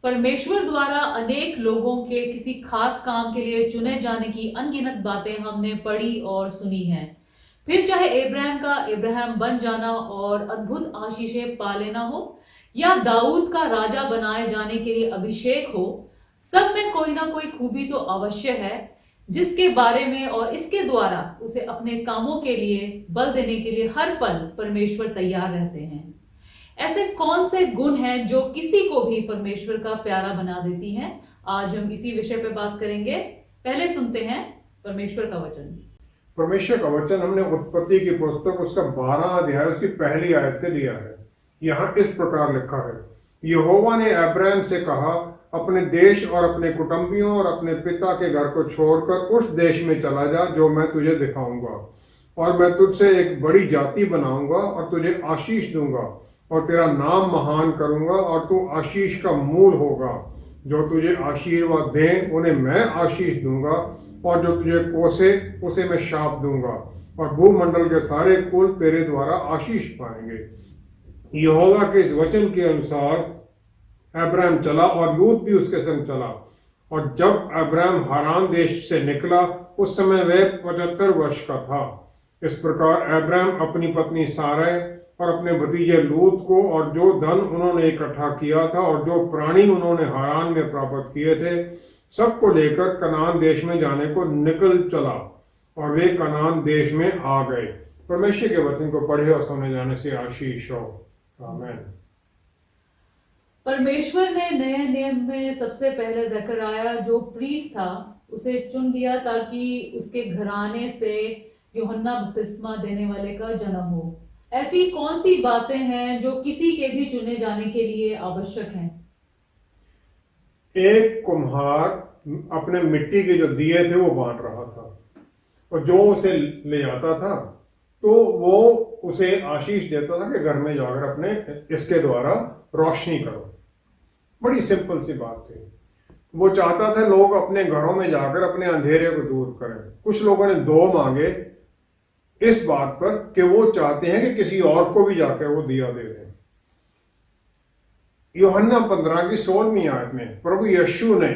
परमेश्वर द्वारा अनेक लोगों के किसी खास काम के लिए चुने जाने की अनगिनत बातें हमने पढ़ी और सुनी हैं। फिर चाहे इब्राहिम का इब्राहिम बन जाना और अद्भुत आशीषें पा लेना हो, या दाऊद का राजा बनाए जाने के लिए अभिषेक हो, सब में कोई ना कोई खूबी तो अवश्य है, जिसके बारे में और इसके द्वारा उसे अपने कामों के लिए बल देने के लिए हर पल परमेश्वर तैयार रहते हैं। ऐसे कौन से गुण हैं जो किसी को भी परमेश्वर का प्यारा बना देती हैं? आज हम इसी विषय पे बात करेंगे। पहले सुनते हैं परमेश्वर का वचन। परमेश्वर का वचन हमने उत्पत्ति की पुस्तक उसका 12 अध्याय उसकी पहली आयत से लिया है। यहाँ इस प्रकार लिखा है, यहोवा ने अब्राहम से कहा, अपने देश और अपने कुटुंबियों और अपने पिता के घर को छोड़कर उस देश में चला जा जो मैं तुझे दिखाऊंगा, और मैं तुझसे एक बड़ी जाति बनाऊंगा और तुझे आशीष दूंगा और तेरा नाम महान करूंगा और तू आशीष का मूल होगा। जो तुझे आशीर्वाद दें उन्हें मैं आशीष दूंगा, और जो तुझे कोसे उसे मैं शाप दूंगा, और भूमंडल के सारे कुल तेरे द्वारा आशीष पाएंगे। यहोवा के इस वचन के अनुसार अब्राहम चला और लूत भी उसके संग चला। और जब अब्राहम हारान देश से निकला उस समय वह 75 वर्ष का था। इस प्रकार अब्राहम अपनी पत्नी सारै और अपने भतीजे लूत को और जो धन उन्होंने इकट्ठा किया था और जो प्राणी उन्होंने हारान में प्राप्त किए थे, सबको लेकर कनान देश में जाने को निकल चला, और वे कनान देश में आ गए। परमेश्वर के वचन को पढ़े और सुने जाने से आशीष हो। आमीन। परमेश्वर ने नए नियम में सबसे पहले जकरयाह जो प्रीस्ट था उसे चुन लिया ताकि उसके घराने से यूहन्ना बपतिस्मा देने वाले का जन्म हो। ऐसी कौन सी बातें हैं जो किसी के भी चुने जाने के लिए आवश्यक हैं? एक कुम्हार अपने मिट्टी के जो दिए थे वो बांट रहा था, और जो उसे ले जाता था तो वो उसे आशीष देता था कि घर में जाकर अपने इसके द्वारा रोशनी करो। बड़ी सिंपल सी बात थी। वो चाहता था लोग अपने घरों में जाकर अपने अंधेरे को दूर करें। कुछ लोगों ने दो मांगे इस बात पर कि वो चाहते हैं कि किसी और को भी जाकर वो दिया दे दें। यूहन्ना 15 की 16वीं आयत में प्रभु यीशु ने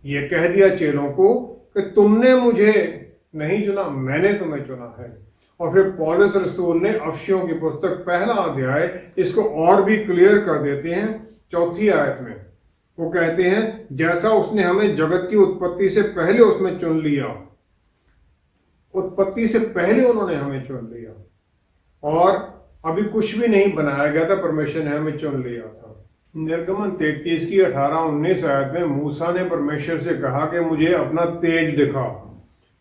ये कह दिया चेलों को कि तुमने मुझे नहीं चुना, मैंने तुम्हें चुना है। और फिर पौलुस रसूल ने अफसियों की पुस्तक 1 अध्याय इसको और भी क्लियर कर देते हैं। 4वीं आयत में वो कहते हैं, जैसा उसने हमें जगत की उत्पत्ति से पहले उसमें चुन लिया, उत्पत्ति से पहले उन्होंने हमें चुन लिया, और अभी कुछ भी नहीं बनाया गया था, परमेश्वर ने हमें चुन लिया था। निर्गमन 33 की 18-19 आयत में मूसा ने परमेश्वर से कहा कि मुझे अपना तेज दिखा,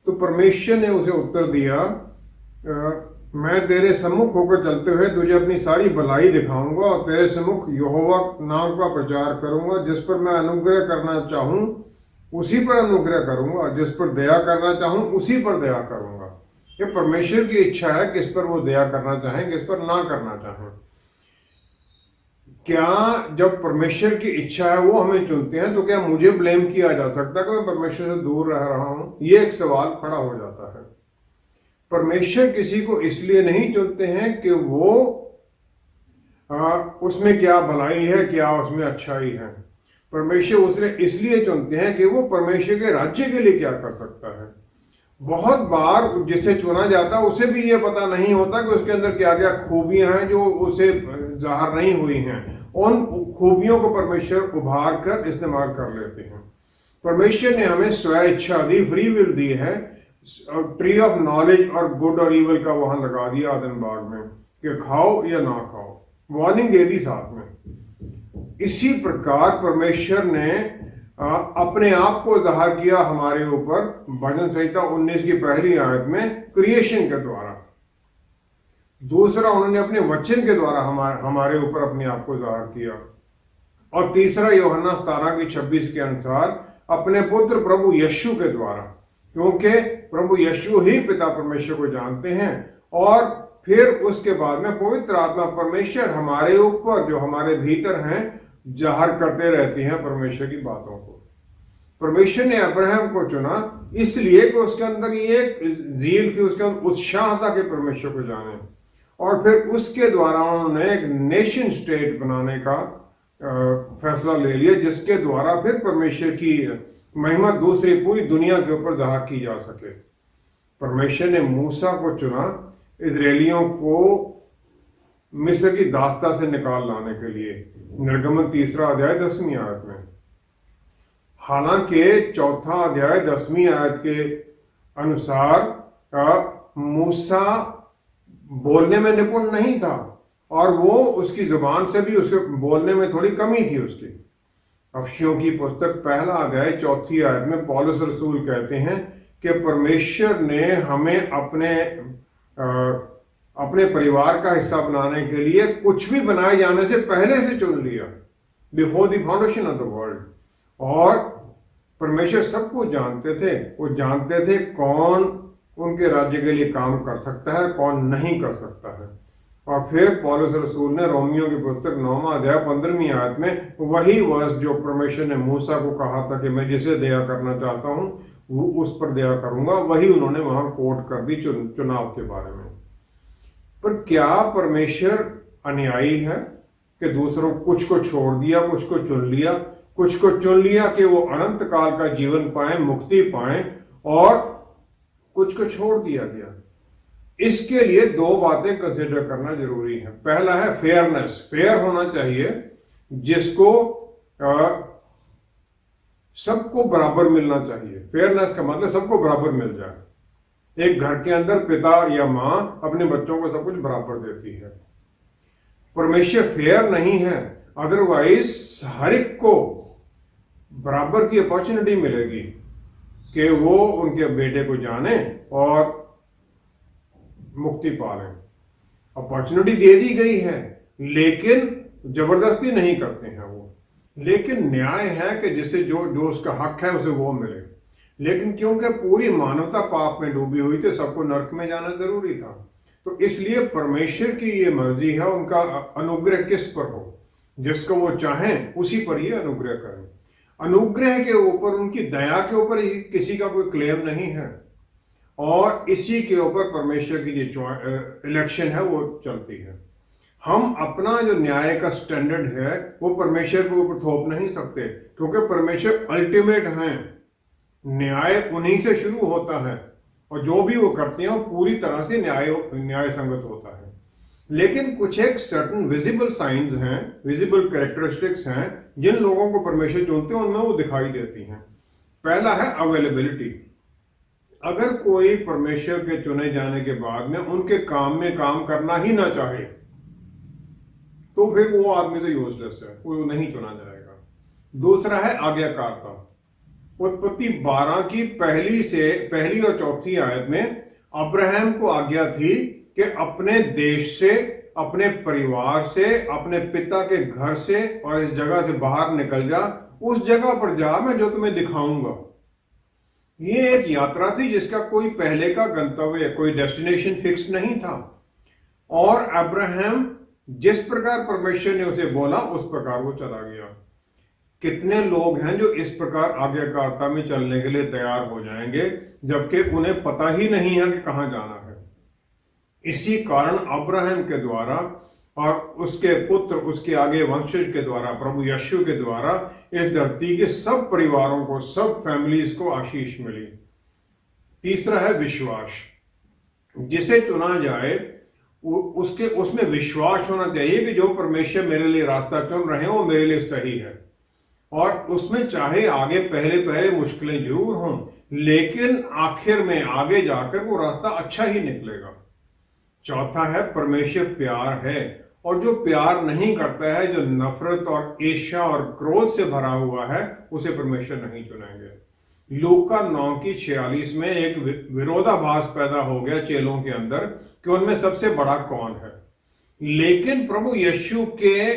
तो परमेश्वर ने उसे उत्तर दिया, मैं तेरे सम्मुख होकर चलते हुए तुझे अपनी सारी भलाई दिखाऊंगा और तेरे सम्मुख यहोवा नाम का प्रचार करूंगा। जिस पर मैं अनुग्रह करना चाहूं उसी पर अनुग्रह करूंगा, जिस पर दया करना चाहूं उसी पर दया करूंगा। ये परमेश्वर की इच्छा है किस पर वो दया करना चाहें, किस पर ना करना चाहें। क्या जब परमेश्वर की इच्छा है वो हमें चुनते हैं तो क्या मुझे ब्लेम किया जा सकता है कि मैं परमेश्वर से दूर रह रहा हूं? ये एक सवाल खड़ा हो जाता है। परमेश्वर किसी को इसलिए नहीं चुनते हैं कि वो उसमें क्या भलाई है, क्या उसमें अच्छाई है। परमेश्वर उसे इसलिए चुनते हैं कि वो परमेश्वर के राज्य के लिए क्या कर सकता है। बहुत बार जिसे चुना जाता है उसे भी ये पता नहीं होता कि उसके अंदर क्या क्या खूबियां हैं जो उसे जाहिर नहीं हुई हैं। उन खूबियों को परमेश्वर उभार कर इस्तेमाल कर लेते हैं। परमेश्वर ने हमें स्व इच्छा दी, फ्री विल दी है। ट्री ऑफ नॉलेज और गुड और इवल का वहां लगा दिया आदम बाग में कि खाओ या ना खाओ, वार्निंग दे दी साथ में। इसी प्रकार परमेश्वर ने अपने आप को जाहिर किया हमारे ऊपर भजन संहिता 19 की पहली आयत में क्रिएशन के द्वारा। दूसरा, उन्होंने अपने वचन के द्वारा हमारे ऊपर अपने आप को जाहिर किया। और तीसरा, यूहन्ना 17 की 26 के अनुसार अपने पुत्र प्रभु यीशु के द्वारा, क्योंकि प्रभु यीशु ही पिता परमेश्वर को जानते हैं। और फिर उसके बाद में पवित्र आत्मा परमेश्वर हमारे ऊपर जो हमारे भीतर हैं जाहिर करते रहती हैं परमेश्वर की बातों को। परमेश्वर ने अब्राहम को चुना इसलिए कि उसके अंदर ये जील थी, उसके अंदर उत्साह था कि परमेश्वर को जाने। और फिर उसके द्वारा उन्होंने एक नेशन स्टेट बनाने का फैसला ले लिया, जिसके द्वारा फिर परमेश्वर की महिमा दूसरी पूरी दुनिया के ऊपर जाहिर की जा सके। परमेश्वर ने मूसा को चुना इजरायलियों को मिस्र की दास्ता से निकाल लाने के लिए, निर्गमन 3 अध्याय 10वीं आयत में। हालांकि 4 अध्याय 10वीं आयत के अनुसार मूसा बोलने में निपुण नहीं था और वो उसकी जुबान से भी उसके बोलने में थोड़ी कमी थी उसकी। अफशियों की पुस्तक 1 अध्याय 4 आयत में पौलुस रसूल कहते हैं कि परमेश्वर ने हमें अपने परिवार का हिस्सा बनाने के लिए कुछ भी बनाए जाने से पहले से चुन लिया, before the foundation of the world. और परमेश्वर सबको जानते थे, वो जानते थे कौन उनके राज्य के लिए काम कर सकता है, कौन नहीं कर सकता है। और फिर पौलुस रसूल ने रोमियो की पुस्तक 9 अध्याय 15वीं आयत में वही वर्ष जो परमेश्वर ने मूसा को कहा था कि मैं जिसे दया करना चाहता हूं वो उस पर दया करूंगा, वही उन्होंने वहां कोट कर दी चुनाव के बारे में। पर क्या परमेश्वर अन्यायी है कि दूसरों कुछ को छोड़ दिया, कुछ को चुन लिया, कुछ को चुन लिया कि वो अनंत काल का जीवन पाए, मुक्ति पाए, और कुछ को छोड़ दिया गया? इसके लिए 2 बातें कंसिडर करना जरूरी है। पहला है फेयरनेस, फेयर होना चाहिए, जिसको सबको बराबर मिलना चाहिए। फेयरनेस का मतलब सबको बराबर मिल जाए। एक घर के अंदर पिता या मां अपने बच्चों को सब कुछ बराबर देती है। परमेश्वर फेयर नहीं है, अदरवाइज हर एक को बराबर की अपॉर्चुनिटी मिलेगी कि वो उनके बेटे को जाने और मुक्ति पा लें। अपॉर्चुनिटी दे दी गई है, लेकिन जबरदस्ती नहीं करते हैं वो। लेकिन न्याय है कि जिसे जो उसका हक है उसे वो मिले। लेकिन क्योंकि पूरी मानवता पाप में डूबी हुई थी, सबको नरक में जाना जरूरी था, तो इसलिए परमेश्वर की ये मर्जी है, उनका अनुग्रह किस पर हो, जिसको वो चाहें उसी पर ये अनुग्रह करें। अनुग्रह के ऊपर, उनकी दया के ऊपर किसी का कोई क्लेम नहीं है, और इसी के ऊपर परमेश्वर की जो इलेक्शन है वो चलती है। हम अपना जो न्याय का स्टैंडर्ड है वो परमेश्वर के ऊपर थोप नहीं सकते, क्योंकि परमेश्वर अल्टीमेट हैं। न्याय उन्हीं से शुरू होता है और जो भी वो करते हैं वो पूरी तरह से न्याय संगत होता है। लेकिन कुछ एक सर्टन विजिबल साइंस हैं, विजिबल कैरेक्टरिस्टिक्स हैं, जिन लोगों को परमेश्वर चुनते हैं उनमें वो दिखाई देती हैं। पहला है अवेलेबिलिटी। अगर कोई परमेश्वर के चुने जाने के बाद में उनके काम में काम करना ही ना चाहे, तो फिर वो आदमी तो यूजलेस है, वो नहीं चुना जाएगा। दूसरा है आज्ञाकारिता। उत्पत्ति 12 की पहली और चौथी आयत में अब्राहम को आज्ञा थी कि अपने देश से, अपने परिवार से, अपने पिता के घर से और इस जगह से बाहर निकल जा, उस जगह पर जा मैं जो तुम्हें दिखाऊंगा। ये एक यात्रा थी जिसका कोई पहले का गंतव्य, कोई डेस्टिनेशन फिक्स नहीं था। और अब्राहम जिस प्रकार परमेश्वर ने उसे बोला उस प्रकार वो चला गया। कितने लोग हैं जो इस प्रकार आज्ञाकारिता में चलने के लिए तैयार हो जाएंगे जबकि उन्हें पता ही नहीं है कि कहां जाना है। इसी कारण अब्राहम के द्वारा और उसके पुत्र, उसके आगे वंशज के द्वारा, प्रभु यीशु के द्वारा इस धरती के सब परिवारों को, सब फैमिलीज को आशीष मिली। तीसरा है विश्वास। जिसे चुना जाए उसमें विश्वास होना चाहिए कि जो परमेश्वर मेरे लिए रास्ता चुन रहे हैं वो मेरे लिए सही है, और उसमें चाहे आगे पहले मुश्किलें जरूर हों, लेकिन आखिर में आगे जाकर वो रास्ता अच्छा ही निकलेगा। चौथा है परमेश्वर प्यार है, और जो प्यार नहीं करता है, जो नफरत और ईर्ष्या और क्रोध से भरा हुआ है, उसे परमेश्वर नहीं चुनेंगे। लूका 9:46 में एक विरोधाभास पैदा हो गया चेलों के अंदर कि उनमें सबसे बड़ा कौन है। लेकिन प्रभु यीशु के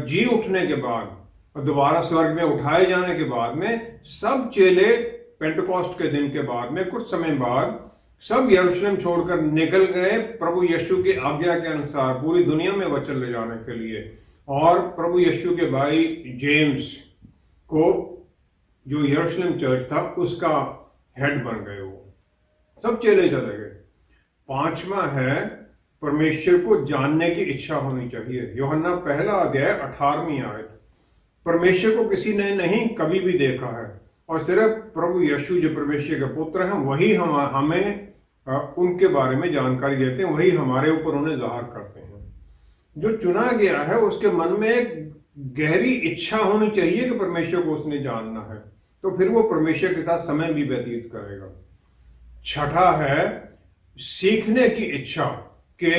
जी उठने के बाद, दोबारा स्वर्ग में उठाए जाने के बाद में, सब चेले पेंटकोस्ट के दिन के बाद में कुछ समय बाद सब यरूशलेम छोड़कर निकल गए प्रभु यीशु की आज्ञा के अनुसार पूरी दुनिया में वचन ले जाने के लिए। और प्रभु यीशु के भाई जेम्स को, जो यरूशलेम चर्च था, उसका हेड बन गए। वो सब चेले चले गए। पांचवा है परमेश्वर को जानने की इच्छा होनी चाहिए। यूहन्ना पहला अध्याय 18वीं आयत, परमेश्वर को किसी ने नहीं कभी भी देखा है, और सिर्फ प्रभु यीशु जो परमेश्वर के पुत्र हैं वही हमें उनके बारे में जानकारी देते हैं, वही हमारे ऊपर उन्हें जाहिर करते हैं। जो चुना गया है उसके मन में एक गहरी इच्छा होनी चाहिए कि परमेश्वर को उसने जानना है, तो फिर वो परमेश्वर के साथ समय भी व्यतीत करेगा। छठा है सीखने की इच्छा, कि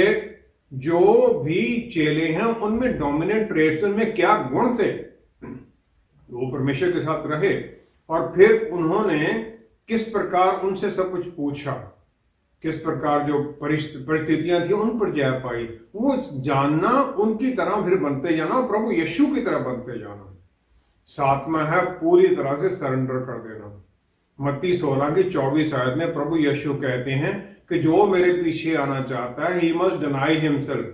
जो भी चेले हैं उनमें डोमिनेंट ट्रेट्स, उनमें क्या गुण थे, वो परमेश्वर के साथ रहे, और फिर उन्होंने किस प्रकार उनसे सब कुछ पूछा, किस प्रकार जो परिस्थितियां थी उन पर जय पाई, वो जानना, उनकी तरह फिर बनते जाना, प्रभु यीशु की तरह बनते जाना। सातवां है पूरी तरह से सरेंडर कर देना। मत्ती 16:24 आयत में प्रभु यीशु कहते हैं कि जो मेरे पीछे आना चाहता है, ही मस्ट डिनाई हिमसेल्फ,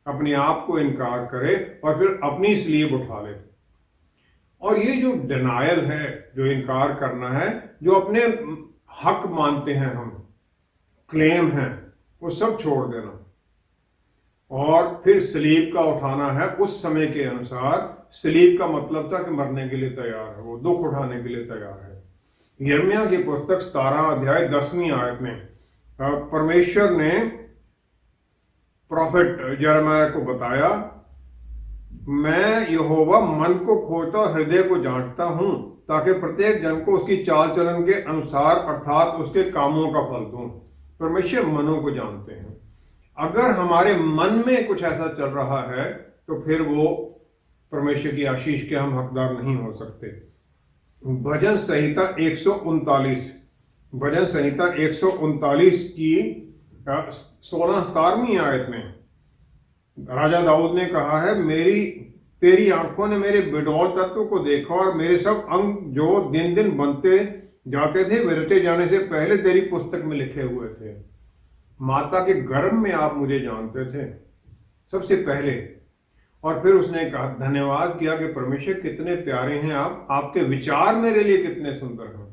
अपने आप को इनकार करे और फिर अपनी स्लीव उठा ले। और ये जो डिनायल है, जो इनकार करना है, जो अपने हक मानते हैं हम, क्लेम है, वो सब छोड़ देना, और फिर सलीब का उठाना है उस समय के अनुसार। सलीब का मतलब था कि मरने के लिए तैयार है, वो दुख उठाने के लिए तैयार है। यिर्मयाह की पुस्तक 17 अध्याय 10वीं आयत में परमेश्वर ने प्रॉफिट यिर्मयाह को बताया, मैं यहोवा मन को खोजता और हृदय को जांचता हूं, ताकि प्रत्येक जन को उसकी चाल चलन के अनुसार अर्थात उसके कामों का फल दूं। परमेश्वर मनों को जानते हैं। अगर हमारे मन में कुछ ऐसा चल रहा है तो फिर वो परमेश्वर की आशीष के हम हकदार नहीं हो सकते। भजन संहिता 139, भजन संहिता 139 की 16-17वीं आयत में राजा दाऊद ने कहा है, तेरी आंखों ने मेरे बिडौल तत्व को देखा, और मेरे सब अंग जो दिन दिन बनते जाते थे वे रचे जाने से पहले तेरी पुस्तक में लिखे हुए थे। माता के गर्भ में आप मुझे जानते थे सबसे पहले। और फिर उसने कहा, धन्यवाद किया कि परमेश्वर कितने प्यारे हैं आप, आपके विचार मेरे लिए कितने सुंदर हैं।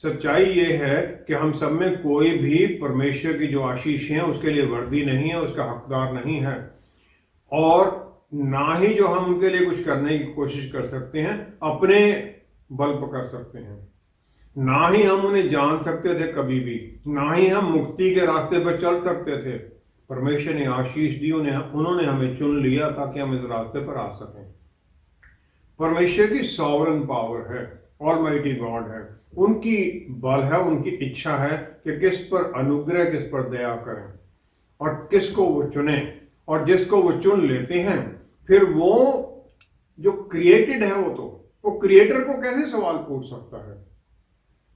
सच्चाई ये है कि हम सब में कोई भी परमेश्वर की जो आशीष है उसके लिए वर्दी नहीं है, उसका हकदार नहीं है, और ना ही जो हम उनके लिए कुछ करने की कोशिश कर सकते हैं, अपने बल पर कर सकते हैं। ना ही हम उन्हें जान सकते थे कभी भी, ना ही हम मुक्ति के रास्ते पर चल सकते थे। परमेश्वर ने आशीष दी, उन्होंने हमें चुन लिया ताकि हम इस रास्ते पर आ सकें। परमेश्वर की सॉवरन पावर है, ऑलमाइटी गॉड है, उनकी बल है, उनकी इच्छा है कि किस पर अनुग्रह, किस पर दया करें, और किसको वो चुने। और जिसको वो चुन लेते हैं, फिर वो जो क्रिएटेड है, वो क्रिएटर को कैसे सवाल पूछ सकता है?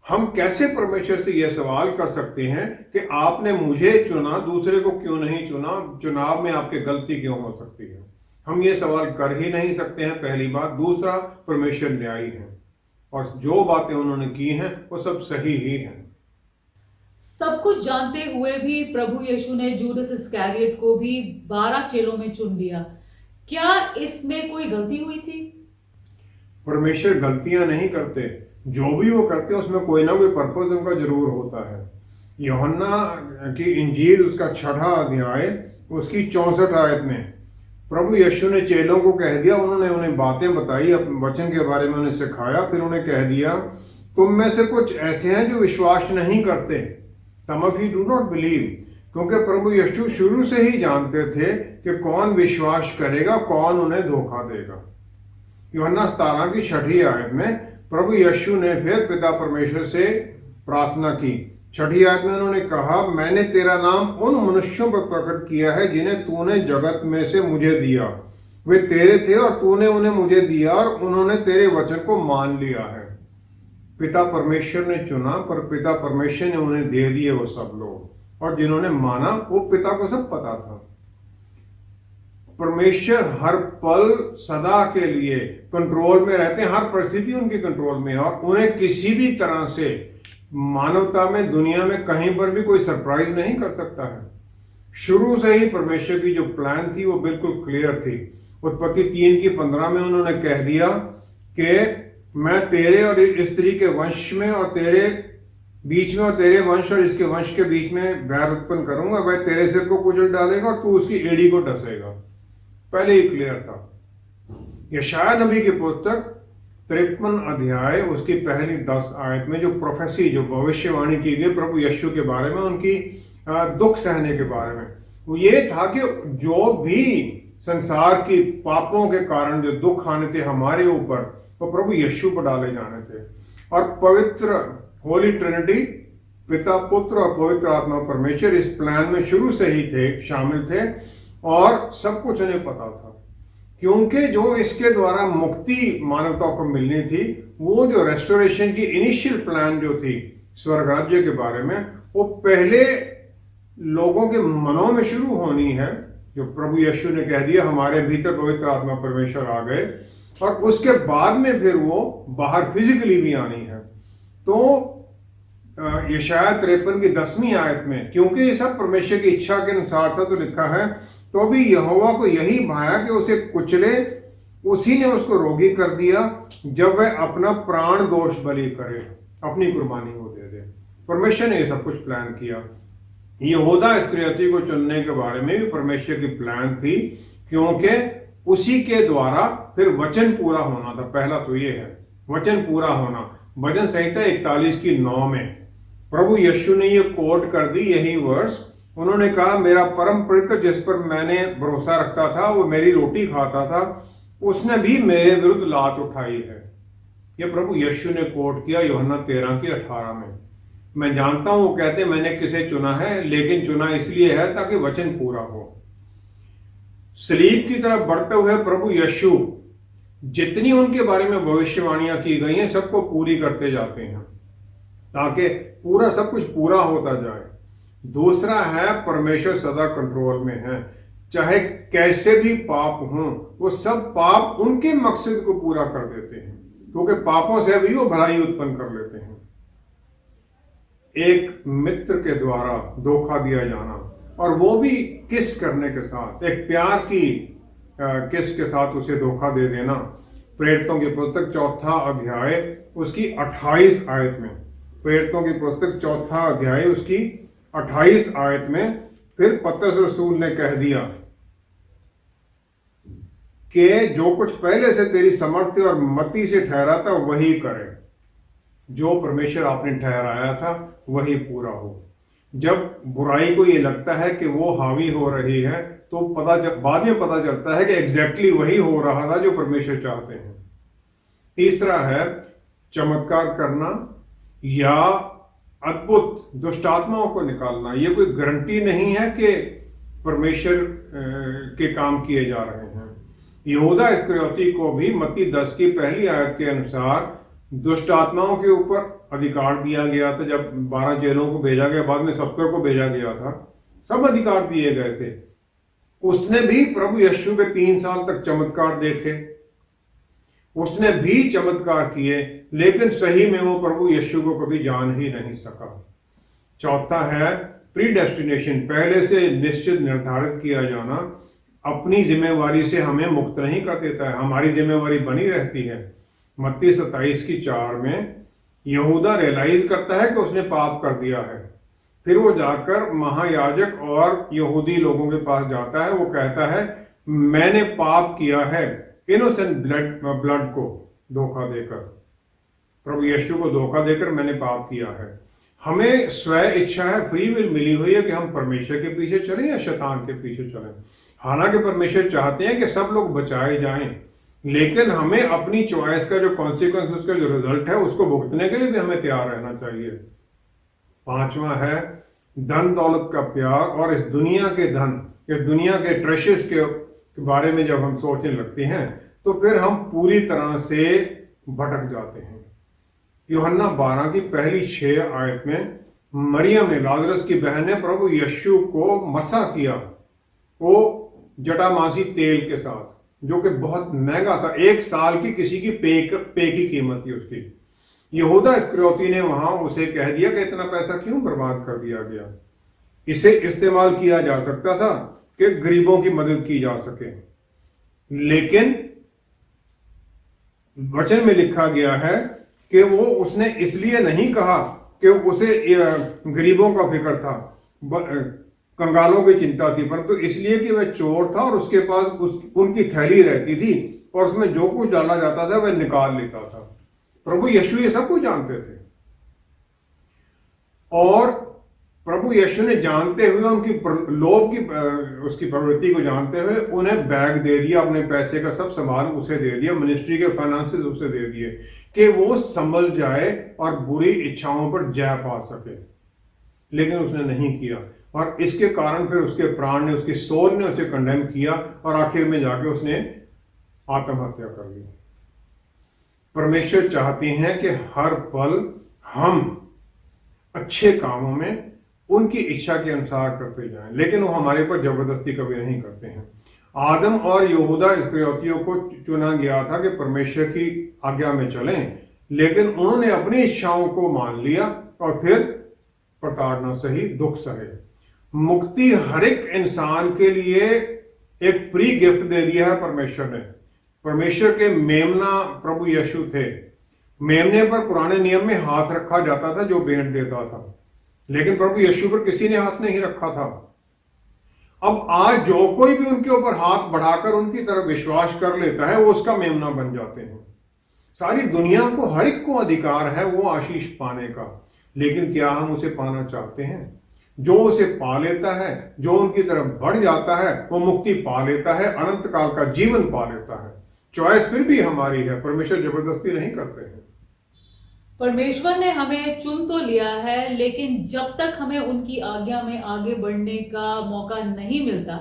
हम कैसे परमेश्वर से यह सवाल कर सकते हैं कि आपने मुझे चुना, दूसरे को क्यों नहीं चुना? चुनाव में आपकी गलती क्यों हो सकती है? हम ये सवाल कर ही नहीं सकते हैं, पहली बात। दूसरा, परमेश्वर न्यायी है, और जो बातें उन्होंने की हैं वो सब सही ही हैं। सब कुछ जानते हुए भी प्रभु यीशु ने जूडस इस्करियोत को भी 12 चेलों में चुन लिया। क्या इसमें कोई गलती हुई थी? परमेश्वर गलतियां नहीं करते, जो भी वो करते हैं उसमें कोई ना कोई पर्पस उनका जरूर होता है। यूहन्ना की इंजील उसका 6वां अध्याय उसकी 64 आयत में प्रभु यीशु ने चेलों को कह दिया, उन्होंने उन्हें बातें बताई, अपने वचन के बारे में उन्हें सिखाया, फिर उन्हें कह दिया, तुम में से कुछ ऐसे हैं जो विश्वास नहीं करते, some of you do not believe. क्योंकि प्रभु यीशु शुरू से ही जानते थे कि कौन विश्वास करेगा, कौन उन्हें धोखा देगा। यूहन्ना 17 की 6वीं आयत में प्रभु यीशु ने फिर पिता परमेश्वर से प्रार्थना की। 6वीं आयत में उन्होंने कहा, मैंने तेरा नाम उन मनुष्यों पर प्रकट किया है जिन्हें तूने जगत में से मुझे दिया। वे तेरे थे और तूने उन्हें मुझे दिया, और उन्होंने तेरे वचन को मान लिया है। पिता परमेश्वर ने चुना, पर पिता परमेश्वर ने उन्हें दे दिए वो सब लोग, और जिन्होंने माना वो पिता को सब पता था। परमेश्वर हर पल सदा के लिए कंट्रोल में रहते हैं, हर परिस्थिति उनके कंट्रोल में है, और उन्हें किसी भी तरह से मानवता में, दुनिया में कहीं पर भी कोई सरप्राइज नहीं कर सकता है। शुरू से ही परमेश्वर की जो प्लान थी वो बिल्कुल क्लियर थी। उत्पत्ति 3 की 15 में उन्होंने कह दिया कि मैं तेरे और स्त्री के वंश में और तेरे बीच में और तेरे वंश और इसके वंश के बीच में बैर उत्पन्न करूंगा, वह तेरे सिर को कुचल डालेगा और तू उसकी एड़ी को डसेगा। पहले ही क्लियर था। यशायाह नबी की पुस्तक 53 अध्याय उसकी पहली 10 आयत में जो प्रोफेसी, जो भविष्यवाणी की गई प्रभु यीशु के बारे में, उनकी दुख सहने के बारे में, वो ये था कि जो भी संसार की पापों के कारण जो दुख आने थे हमारे ऊपर, वो प्रभु यीशु पर डाले जाने थे। और पवित्र होली ट्रिनिटी, पिता, पुत्र और पवित्र आत्मा परमेश्वर इस प्लान में शुरू से ही थे, शामिल थे और सब कुछ उन्हें पता था। क्योंकि जो इसके द्वारा मुक्ति मानवता को मिलनी थी, वो जो रेस्टोरेशन की इनिशियल प्लान जो थी स्वर्ग राज्य के बारे में, वो पहले लोगों के मनों में शुरू होनी है। जो प्रभु यीशु ने कह दिया हमारे भीतर पवित्र आत्मा परमेश्वर आ गए, और उसके बाद में फिर वो बाहर फिजिकली भी आनी है। तो यशायाह 53 की 10वीं आयत में, क्योंकि ये सब परमेश्वर की इच्छा के अनुसार था, तो लिखा है, तो भी यहोवा को यही भाया कि उसे कुचले, उसी ने उसको रोगी कर दिया, जब वह अपना प्राण दोष बलि करे, अपनी कुर्बानी को दे दे। परमेश्वर ने ये सब कुछ प्लान किया। यहूदा इस्करियोती को चुनने के बारे में भी परमेश्वर की प्लान थी, क्योंकि उसी के द्वारा फिर वचन पूरा होना था। पहला तो ये है वचन पूरा होना। भजन संहिता 41 की 9 में प्रभु यीशु ने ये कोट कर दी, यही वर्ष। उन्होंने कहा, मेरा परम प्रिय जिस पर मैंने भरोसा रखता था, वो मेरी रोटी खाता था, उसने भी मेरे विरुद्ध लात उठाई है। ये प्रभु यीशु ने कोट किया यूहन्ना 13 की 18 में। मैं जानता हूं वो कहते मैंने किसे चुना है, लेकिन चुना इसलिए है ताकि वचन पूरा हो। सलीब की तरफ बढ़ते हुए प्रभु यीशु जितनी उनके बारे में भविष्यवाणियां की गई हैं, सबको पूरी करते जाते हैं, ताकि पूरा सब कुछ पूरा होता जाए। दूसरा है, परमेश्वर सदा कंट्रोल में है। चाहे कैसे भी पाप हों, वो सब पाप उनके मकसद को पूरा कर देते हैं, क्योंकि पापों से भी वो भलाई उत्पन्न कर लेते हैं। एक मित्र के द्वारा धोखा दिया जाना, और वो भी किस करने के साथ, एक प्यार की किस के साथ उसे धोखा दे देना। प्रेरितों की पुस्तक 4 अध्याय उसकी 28 आयत में, प्रेरितों की पुस्तक 4 अध्याय उसकी 28 आयत में, फिर पतरस रसूल ने कह दिया कि जो कुछ पहले से तेरी समर्थ और मति से ठहरा था वही करे। जो परमेश्वर आपने ठहराया था वही पूरा हो। जब बुराई को ये लगता है कि वो हावी हो रही है, तो बाद में पता चलता है कि एग्जैक्टली वही हो रहा था जो परमेश्वर चाहते हैं। तीसरा है चमत्कार करना या अद्भुत दुष्टात्माओं को निकालना। ये कोई गारंटी नहीं है कि परमेश्वर के काम किए जा रहे हैं। यहूदा इस्करियोती को भी मत्ती 10 की पहली आयत के अनुसार दुष्ट आत्माओं के ऊपर अधिकार दिया गया था। जब 12 जेलों को भेजा गया, बाद में 70 को भेजा गया था, सब अधिकार दिए गए थे। उसने भी प्रभु यीशु के 3 साल तक चमत्कार देखे, उसने भी चमत्कार किए, लेकिन सही में वो प्रभु यीशु को कभी जान ही नहीं सका। चौथा है प्रीडेस्टिनेशन, पहले से निश्चित निर्धारित किया जाना अपनी जिम्मेवारी से हमें मुक्त नहीं कर देता है, हमारी जिम्मेवारी बनी रहती है। मत्ती 27 की 4 में यहूदा रियलाइज करता है कि उसने पाप कर दिया है। फिर वो जाकर महायाजक और यहूदी लोगों के पास जाता है। वो कहता है मैंने पाप किया है, इनोसेंट ब्लड को धोखा देकर, प्रभु यीशु को धोखा देकर मैंने पाप किया है। हमें स्व इच्छा है, फ्री विल मिली हुई है कि हम परमेश्वर के पीछे चलें या शैतान के पीछे चलें। हालांकि परमेश्वर चाहते हैं कि सब लोग बचाए जाएं, लेकिन हमें अपनी चॉइस का जो कॉन्सिक्वेंस, उसका जो रिजल्ट है, उसको भुगतने के लिए भी हमें तैयार रहना चाहिए। पांचवा है धन दौलत का प्यार। और इस दुनिया के धन, इस दुनिया के ट्रेशर्स के बारे में जब हम सोचने लगते हैं, तो फिर हम पूरी तरह से भटक जाते हैं। यूहन्ना 12 की पहली 6 आयत में मरियम ने, लाजरस की बहन ने, प्रभु यीशु को मसा किया, वो जटामासी तेल के साथ, जो कि बहुत महंगा था। 1 साल की किसी की पे की कीमत थी उसकी। यहूदा इस्करियोती ने वहां उसे कह दिया कि इतना पैसा क्यों बर्बाद कर दिया गया, इसे इस्तेमाल किया जा सकता था कि गरीबों की मदद की जा सके। लेकिन वचन में लिखा गया है कि वो उसने इसलिए नहीं कहा कि उसे गरीबों का फिक्र था, कंगालों की चिंता थी, परंतु इसलिए कि वह चोर था और उसके पास उनकी थैली रहती थी और उसमें जो कुछ डाला जाता था वह निकाल लेता था। प्रभु यीशु ये सब कुछ जानते थे और प्रभु यीशु ने जानते हुए उनकी लोभ की उसकी प्रवृत्ति को जानते हुए उन्हें बैग दे दिया, अपने पैसे का सब सामान उसे दे दिया, मिनिस्ट्री के फाइनेंसेस उसे दे दिए कि वो संभल जाए और बुरी इच्छाओं पर जय पा सके। लेकिन उसने नहीं किया और इसके कारण फिर उसके प्राण ने, उसकी सोल ने उसे कंडेम किया और आखिर में जाके उसने आत्महत्या कर ली। परमेश्वर चाहते हैं कि हर पल हम अच्छे कामों में उनकी इच्छा के अनुसार करते जाएं, लेकिन वो हमारे पर जबरदस्ती कभी नहीं करते हैं। आदम और यहूदा इस्करियोतियों को चुना गया था कि परमेश्वर की आज्ञा में चलें, लेकिन उन्होंने अपनी इच्छाओं को मान लिया और फिर प्रताड़ना सही, दुख सहे। मुक्ति हर एक इंसान के लिए एक फ्री गिफ्ट दे दिया है परमेश्वर ने। परमेश्वर के मेमना प्रभु यीशु थे। मेमने पर पुराने नियम में हाथ रखा जाता था जो भेंट देता था, लेकिन प्रभु यीशु पर किसी ने हाथ नहीं रखा था। अब आज जो कोई भी उनके ऊपर हाथ बढ़ाकर उनकी तरफ विश्वास कर लेता है वो उसका मेमना बन जाते हैं। सारी दुनिया को, हर एक को अधिकार है वो आशीष पाने का, लेकिन क्या हम उसे पाना चाहते हैं? जो उसे पा लेता है, जो उनकी तरफ बढ़ जाता है, वो मुक्ति पा लेता है, अनंत काल का जीवन पा लेता है। चॉइस फिर भी हमारी है, परमेश्वर जबरदस्ती नहीं करते हैं। परमेश्वर ने हमें चुन तो लिया है, लेकिन जब तक हमें उनकी आज्ञा में आगे बढ़ने का मौका नहीं मिलता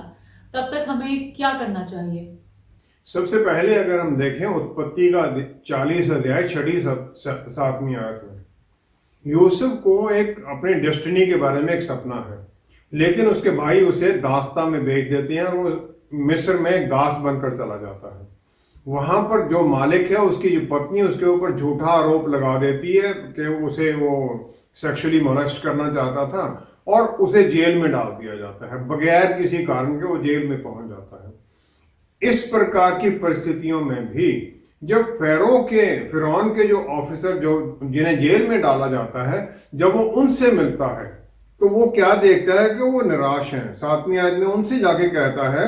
तब तक हमें क्या करना चाहिए? सबसे पहले अगर हम देखें उत्पत्ति का 40 अध्याय 6-7 आयत में, यूसुफ को एक अपने डेस्टिनी के बारे में एक सपना है, लेकिन उसके भाई उसे दास्ता में भेज देते हैं और वो मिस्र में दास बनकर चला जाता है। वहां पर जो मालिक है उसकी जो पत्नी उसके ऊपर झूठा आरोप लगा देती है कि उसे वो सेक्सुअली मोलेस्ट करना चाहता था और उसे जेल में डाल दिया जाता है। बगैर किसी कारण के वो जेल में पहुंच जाता है। इस प्रकार की परिस्थितियों में भी जब फिरौन के जो ऑफिसर जो जिन्हें जेल में डाला जाता है, जब वो उनसे मिलता है तो वो क्या देखता है कि वो निराश हैं। 7वीं आयत में उनसे जाके कहता है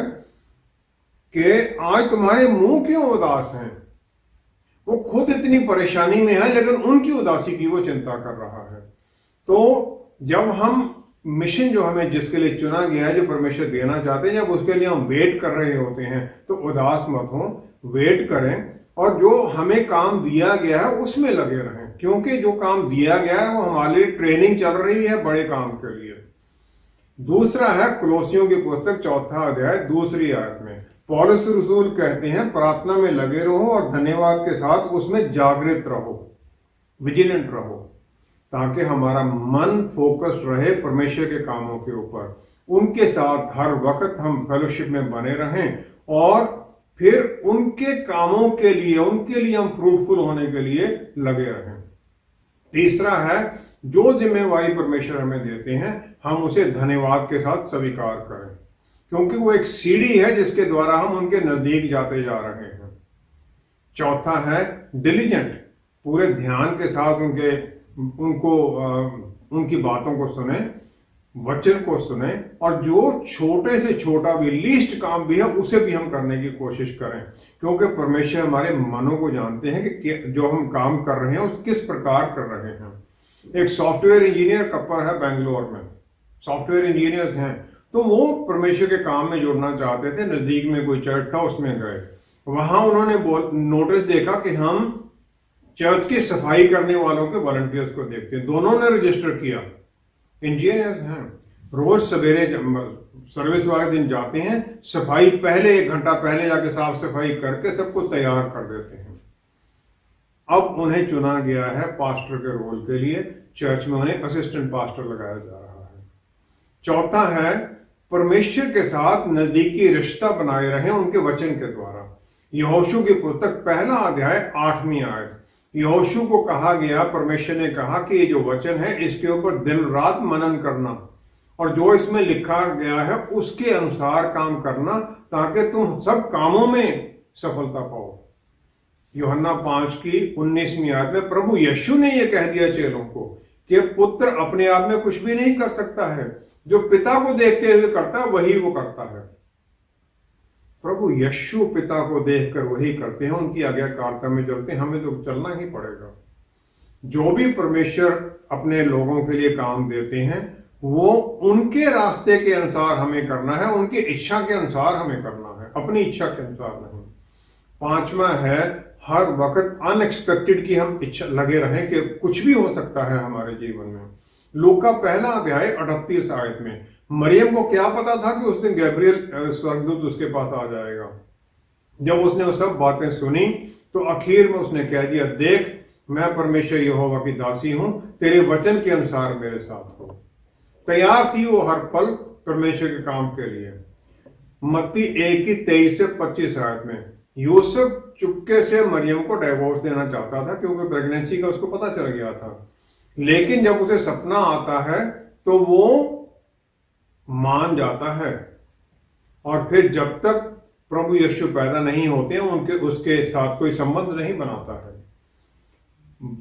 कि आज तुम्हारे मुंह क्यों उदास हैं। वो खुद इतनी परेशानी में है, लेकिन उनकी उदासी की वो चिंता कर रहा है। तो जब हम मिशन जो हमें जिसके लिए चुना गया है, जो परमेश्वर देना चाहते हैं, जब उसके लिए हम वेट कर रहे होते हैं तो उदास मत हो, वेट करें और जो हमें काम दिया गया है उसमें लगे रहें, क्योंकि जो काम दिया गया है वो हमारे लिए ट्रेनिंग चल रही है बड़े काम के लिए। दूसरा है कुलोसियों की पुस्तक 4 अध्याय 2 आयत में पौलुस रसूल कहते हैं, प्रार्थना में लगे रहो और धन्यवाद के साथ उसमें जागृत रहो, विजिलेंट रहो, ताकि हमारा मन फोकस्ड रहे परमेश्वर के कामों के ऊपर। उनके साथ हर वक्त हम फेलोशिप में बने रहें और फिर उनके कामों के लिए, उनके लिए हम फ्रूटफुल होने के लिए लगे रहें। तीसरा है, जो जिम्मेवारी परमेश्वर हमें देते हैं हम उसे धन्यवाद के साथ स्वीकार करें, क्योंकि वो एक सीढ़ी है जिसके द्वारा हम उनके नजदीक जाते जा रहे हैं। चौथा है डिलीजेंट, पूरे ध्यान के साथ उनकी बातों को सुने, वचन को सुने और जो छोटे से छोटा भी, लीस्ट काम भी है उसे भी हम करने की कोशिश करें, क्योंकि परमेश्वर हमारे मनों को जानते हैं कि जो हम काम कर रहे हैं उस किस प्रकार कर रहे हैं। एक सॉफ्टवेयर इंजीनियर कपल है बेंगलोर में, सॉफ्टवेयर इंजीनियर्स हैं, तो वो परमेश्वर के काम में जुड़ना चाहते थे। नजदीक में कोई चर्च था, उसमें गए। वहां उन्होंने नोटिस देखा कि हम चर्च की सफाई करने वालों के वॉलंटियर्स को देखते हैं। दोनों ने रजिस्टर किया, इंजीनियर्स हैं, रोज सवेरे सर्विस वाले दिन जाते हैं, सफाई पहले 1 घंटा पहले जाके साफ सफाई करके सबको तैयार कर देते हैं। अब उन्हें चुना गया है पास्टर के रोल के लिए, चर्च में उन्हें असिस्टेंट पास्टर लगाया जा रहा है। चौथा है, परमेश्वर के साथ नजदीकी रिश्ता बनाए रहें उनके वचन के द्वारा। यहोशू की पुस्तक 1 अध्याय 8वीं आयत, यहोशू को कहा गया, परमेश्वर ने कहा कि ये जो वचन है इसके यूपर दिन रात मनन करना और जो इसमें लिखा गया है उसके अनुसार काम करना, ताकि तुम सब कामों में सफलता पाओ। यूहन्ना 5 की 19वीं आयत में प्रभु यीशु ने यह कह दिया चेलों को कि पुत्र अपने आप में कुछ भी नहीं कर सकता है, जो पिता को देखते हुए करता है वही वो करता है। प्रभु यीशु पिता को देखकर वही करते हैं, उनकी आज्ञाकारिता में चलते हैं, हमें तो चलना ही पड़ेगा। जो भी परमेश्वर अपने लोगों के लिए काम देते हैं वो उनके रास्ते के अनुसार हमें करना है, उनकी इच्छा के अनुसार हमें करना है, अपनी इच्छा के अनुसार नहीं। पांचवा है, हर वक्त अनएक्सपेक्टेड की हम इच्छा लगे रहें कि कुछ भी हो सकता है हमारे जीवन में। लूका पहला अध्याय 38 आयत में मरियम को क्या पता था कि उस दिन गैब्रियल स्वर्गदूत उसके पास आ जाएगा। जब उसने वो सब बातें सुनी तो आखिर में उसने कह दिया, देख मैं परमेश्वर यहोवा की दासी हूं, तेरे वचन के अनुसार मेरे साथ हो। तैयार थी वो हर पल परमेश्वर के काम के लिए। मत्ती 1:23 से 25 आयत में यूसुफ चुपके से मरियम को डाइवोर्स देना चाहता था क्योंकि प्रेगनेंसी का उसको पता चल गया था, लेकिन जब उसे सपना आता है तो वो मान जाता है और फिर जब तक प्रभु यीशु पैदा नहीं होते हैं उनके उसके साथ कोई संबंध नहीं बनाता है।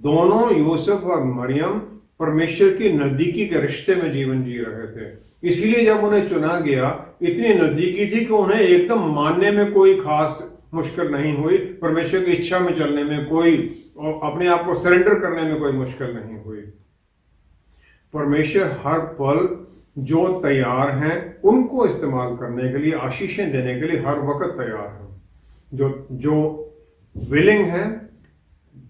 दोनों यूसुफ और मरियम परमेश्वर की नजदीकी के रिश्ते में जीवन जी रहे थे, इसलिए जब उन्हें चुना गया इतनी नजदीकी थी कि उन्हें एकदम मानने में कोई खास मुश्किल नहीं हुई, परमेश्वर की इच्छा में चलने में कोई, अपने आप को सरेंडर करने में कोई मुश्किल नहीं हुई। परमेश्वर हर पल जो तैयार हैं उनको इस्तेमाल करने के लिए, आशीषें देने के लिए हर वक्त तैयार हैं। जो विलिंग हैं,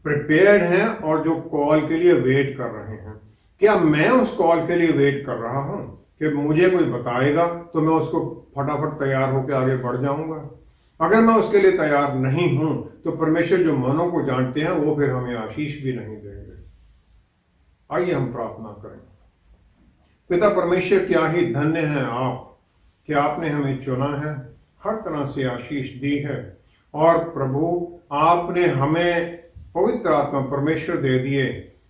प्रिपेयर्ड हैं और जो कॉल के लिए वेट कर रहे हैं। क्या मैं उस कॉल के लिए वेट कर रहा हूं कि मुझे कोई बताएगा तो मैं उसको फटाफट तैयार होकर आगे बढ़ जाऊंगा? अगर मैं उसके लिए तैयार नहीं हूं तो परमेश्वर जो मनों को जानते हैं वो फिर हमें आशीष भी नहीं देंगे। आइए हम प्रार्थना करें। पिता परमेश्वर, क्या ही धन्य हैं आप कि आपने हमें चुना है, हर तरह से आशीष दी है, और प्रभु आपने हमें पवित्र आत्मा परमेश्वर दे दिए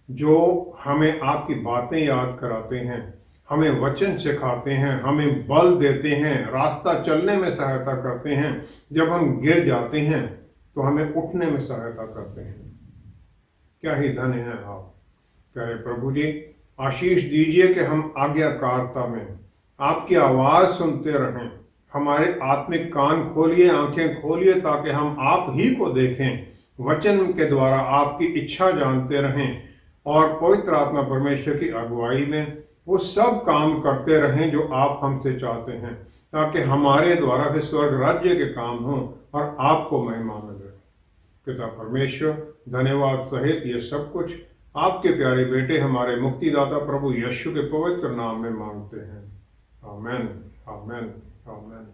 जो हमें आपकी बातें याद कराते हैं, हमें वचन सिखाते हैं, हमें बल देते हैं, रास्ता चलने में सहायता करते हैं, जब हम गिर जाते हैं तो हमें उठने में सहायता करते हैं। क्या ही धन्य है आप। प्यारे प्रभु जी, आशीष दीजिए कि हम आज्ञाकारिता में आपकी आवाज़ सुनते रहें। हमारे आत्मिक कान खोलिए, आंखें खोलिए, ताकि हम आप ही को देखें, वचन के द्वारा आपकी इच्छा जानते रहें, और पवित्र आत्मा परमेश्वर की अगुवाई में वो सब काम करते रहें जो आप हमसे चाहते हैं, ताकि हमारे द्वारा फिर स्वर्ग राज्य के काम हों और आपको महिमा मिले। पिता परमेश्वर, धन्यवाद सहित ये सब कुछ आपके प्यारे बेटे हमारे मुक्तिदाता प्रभु यीशु के पवित्र नाम में मांगते हैं। आमेन, आमेन, आमेन।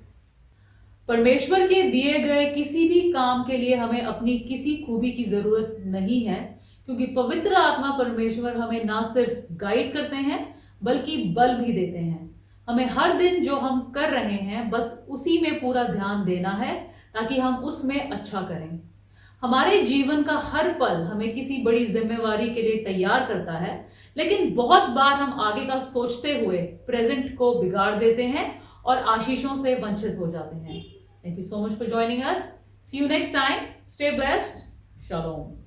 परमेश्वर के दिए गए किसी भी काम के लिए हमें अपनी किसी खूबी की जरूरत नहीं है, क्योंकि पवित्र आत्मा परमेश्वर हमें ना सिर्फ गाइड करते हैं बल्कि बल भी देते हैं। हमें हर दिन जो हम कर रहे हैं बस उसी में पूरा ध्यान देना है ताकि हम उसमें अच्छा करें। हमारे जीवन का हर पल हमें किसी बड़ी जिम्मेवारी के लिए तैयार करता है, लेकिन बहुत बार हम आगे का सोचते हुए प्रेजेंट को बिगाड़ देते हैं और आशीषों से वंचित हो जाते हैं। Thank you so much for joining us. See you next time. Stay blessed. Shalom.